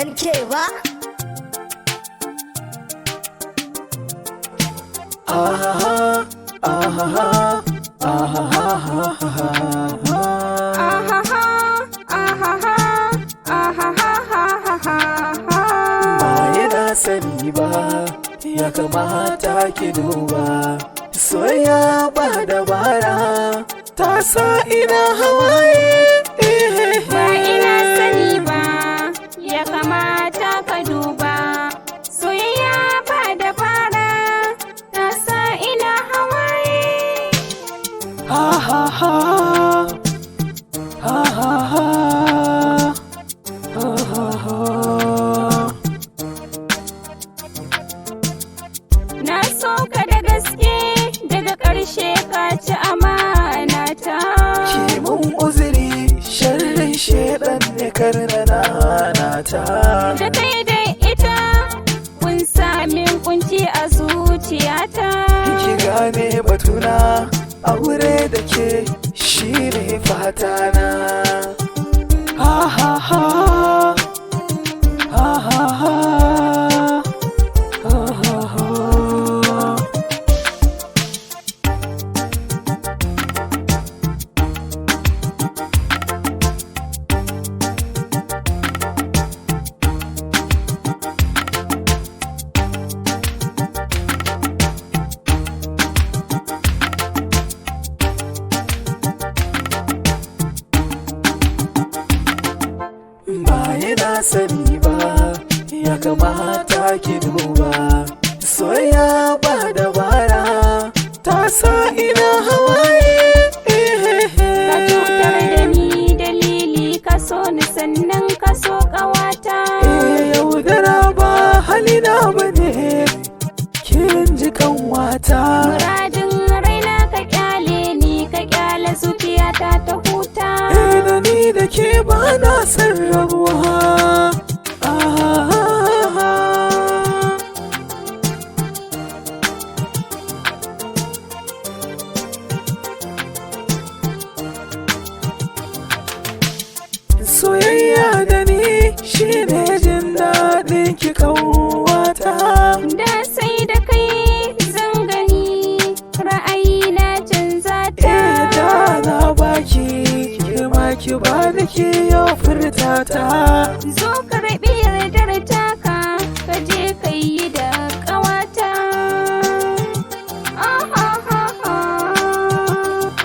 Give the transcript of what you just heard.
NK ba? Sani ba ya kamata ki duba soyayya ba dabara ta sa ina hawaye ba ina sani ba ya kamata ka duba soyayya ba dabara ta sa ina hawaye ha ha ha ha ha ha na so ka da gaske daga ƙarshe ka ci amana ta ki mun uzuri sharrin shedan ne karnana ta da kai da ita kun sami kunci a zuciyata ki gane batuna aure da ke shine fatana ha ha ha ha ha ha na sani ba ya kamata ki duba soyayya ba dabara ta sa ina hawaye ka cutar da ni dalili ka so ni sannan ka so ƙawata yaudara ba halina bane kin ji kanwata muradin raina ka kyale ni ka kyale zuciyata ta huta da ni da ke ba na san rabuwa soyayya da ni shine jin daɗin ki kanwata da sai da kai zan gani ra'ayi na canza ta da na baki ki ba da ke yau furta ta zo ka